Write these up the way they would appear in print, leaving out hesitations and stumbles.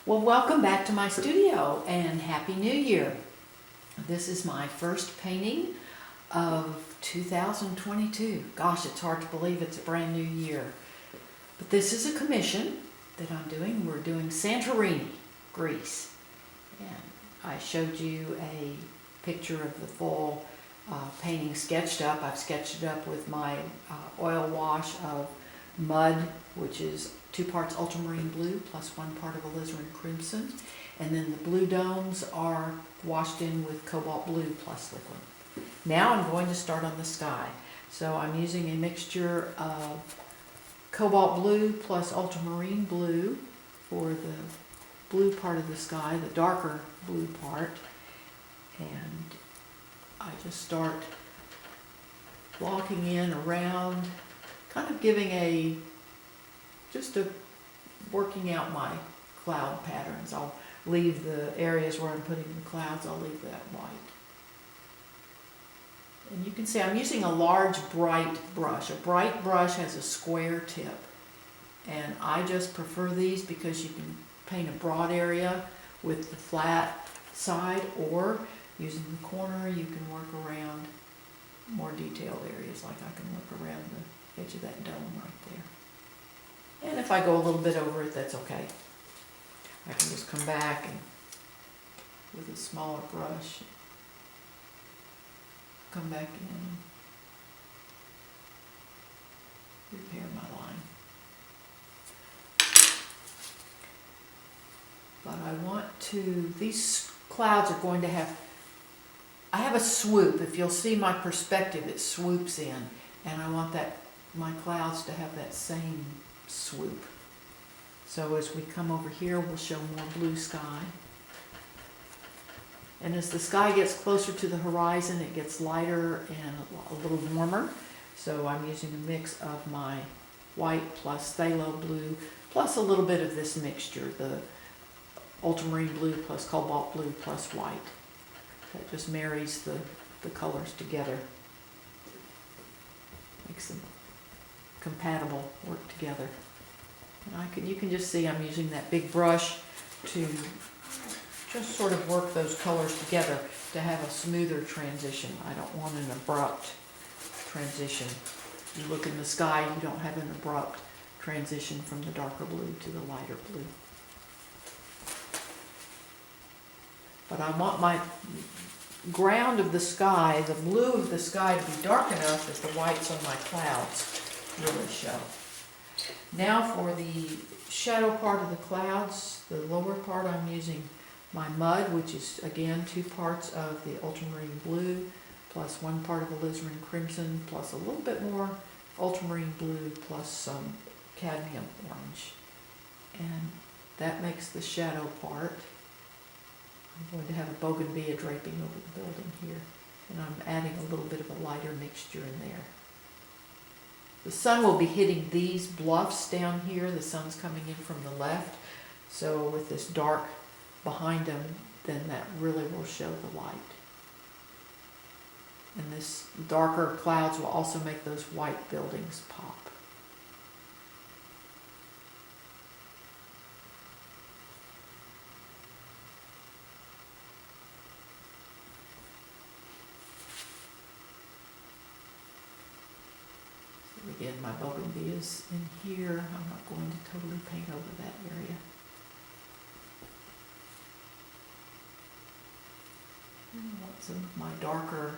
Well, welcome back to my studio and Happy New Year. This is my first painting of 2022. Gosh, it's hard to believe it's a brand new year. But this is a commission that I'm doing. We're doing Santorini, Greece. And I showed you a picture of the full painting sketched up. I've sketched it up with my oil wash of mud, which is 2 parts ultramarine blue plus 1 part of alizarin crimson. And then the blue domes are washed in with cobalt blue plus liquid. Now I'm going to start on the sky. So I'm using a mixture of cobalt blue plus ultramarine blue for the blue part of the sky, the darker blue part. And I just start walking in around, kind of giving working out my cloud patterns. I'll leave the areas where I'm putting the clouds, I'll leave that white. And you can see I'm using a large bright brush. A bright brush has a square tip. And I just prefer these because you can paint a broad area with the flat side, or using the corner you can work around more detailed areas, like I can work around the edge of that dome right there. And if I go a little bit over it, that's okay. I can just come back and with a smaller brush, come back in, repair my line. But I want to, these clouds are going to have, I have a swoop. If you'll see my perspective, it swoops in. And I want that, my clouds to have that same swoop. So as we come over here, we'll show more blue sky. And as the sky gets closer to the horizon, it gets lighter and a little warmer. So I'm using a mix of my white plus phthalo blue, plus a little bit of this mixture, the ultramarine blue plus cobalt blue plus white. That just marries the colors together. Makes them compatible, work together. And you can just see I'm using that big brush to just sort of work those colors together to have a smoother transition. I don't want an abrupt transition. You look in the sky, you don't have an abrupt transition from the darker blue to the lighter blue. But I want my ground of the sky, the blue of the sky, to be dark enough that the whites on my clouds really show. Now for the shadow part of the clouds, the lower part, I'm using my mud, which is again 2 parts of the ultramarine blue plus 1 part of alizarin crimson plus a little bit more ultramarine blue plus some cadmium orange. And that makes the shadow part. I'm going to have a bougainvillea draping over the building here, and I'm adding a little bit of a lighter mixture in there. The sun will be hitting these bluffs down here. The sun's coming in from the left, so with this dark behind them, then that really will show the light. And this darker clouds will also make those white buildings pop. Again, my bougainvilleas in here. I'm not going to totally paint over that area. And I want some of my darker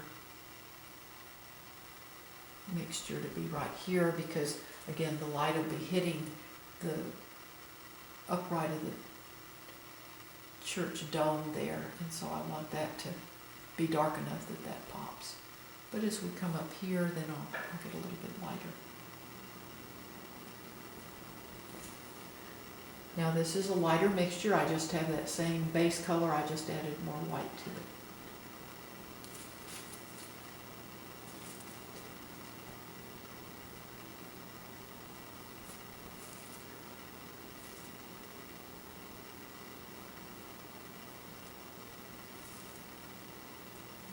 mixture to be right here because, again, the light will be hitting the upright of the church dome there, and so I want that to be dark enough that that pops. But as we come up here, then I'll get a little bit lighter. Now this is a lighter mixture. I just have that same base color. I just added more white to it.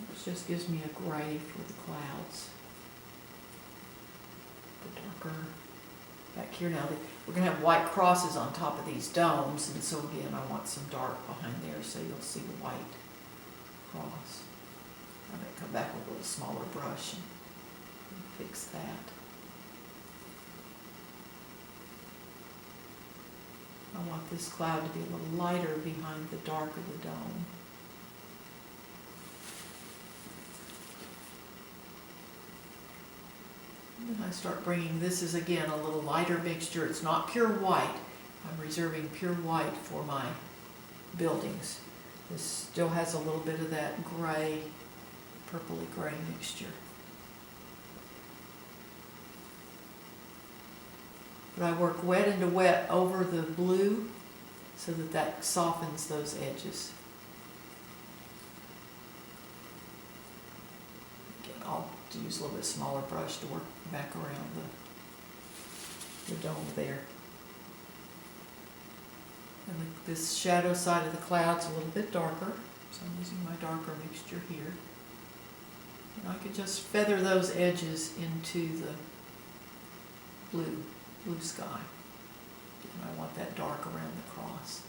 This just gives me a gray for the clouds. The darker back here now. We're going to have white crosses on top of these domes, and so again I want some dark behind there so you'll see the white cross. I might come back with a little smaller brush and fix that. I want this cloud to be a little lighter behind the dark of the dome. And then I start bringing, this is again a little lighter mixture. It's not pure white. I'm reserving pure white for my buildings. This still has a little bit of that gray, purpley gray mixture. But I work wet into wet over the blue so that that softens those edges. Again, I'll use a little bit smaller brush to work back around the dome there. And this shadow side of the cloud's a little bit darker, so I'm using my darker mixture here. And I could just feather those edges into the blue sky. And I want that dark around the cross.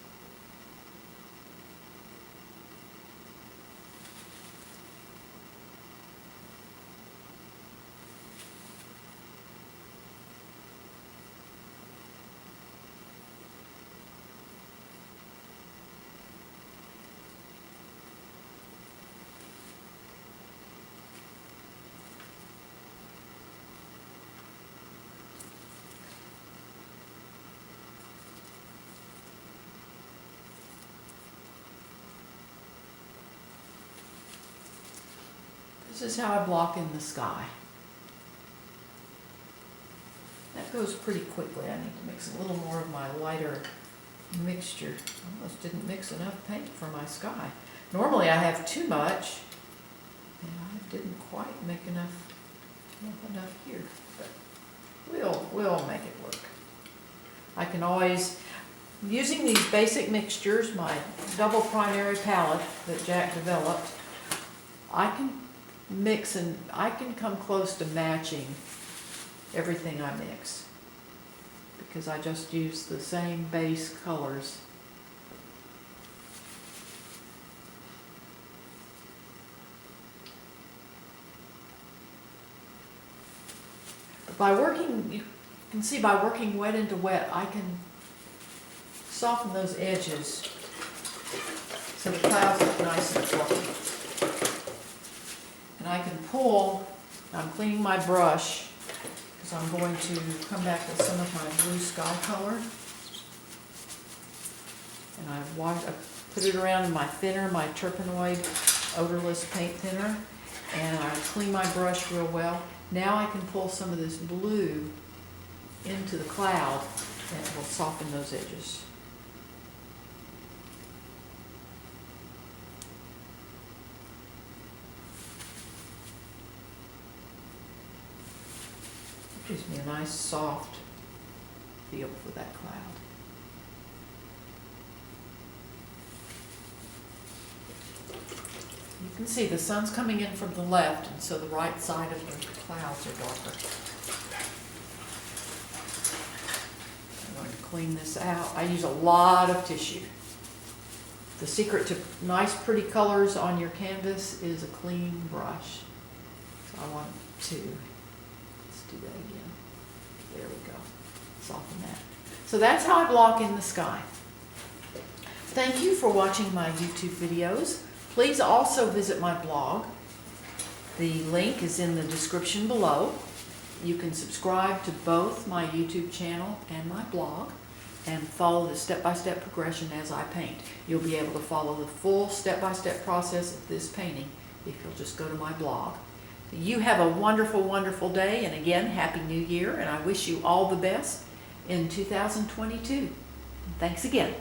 This is how I block in the sky. That goes pretty quickly. I need to mix a little more of my lighter mixture. I almost didn't mix enough paint for my sky. Normally I have too much, and I didn't quite make enough here, but we'll make it work. I can always, using these basic mixtures, my double primary palette that Jack developed, I can mix and I can come close to matching everything I mix because I just use the same base colors. But by working, you can see by working wet into wet, I can soften those edges so the clouds look nice and fluffy. And I can pull, I'm cleaning my brush because I'm going to come back with some of my blue sky color. And I put it around in my thinner, my Turpenoid odorless paint thinner, and I clean my brush real well. Now I can pull some of this blue into the cloud and it will soften those edges. Gives me a nice soft feel for that cloud. You can see the sun's coming in from the left, and so the right side of the clouds are darker. I'm going to clean this out. I use a lot of tissue. The secret to nice pretty colors on your canvas is a clean brush. So I want to do that again. There we go. Soften that. So that's how I block in the sky. Thank you for watching my YouTube videos. Please also visit my blog. The link is in the description below. You can subscribe to both my YouTube channel and my blog and follow the step-by-step progression as I paint. You'll be able to follow the full step-by-step process of this painting if you'll just go to my blog. You have a wonderful, wonderful day, and again, Happy New Year, and I wish you all the best in 2022. Thanks again.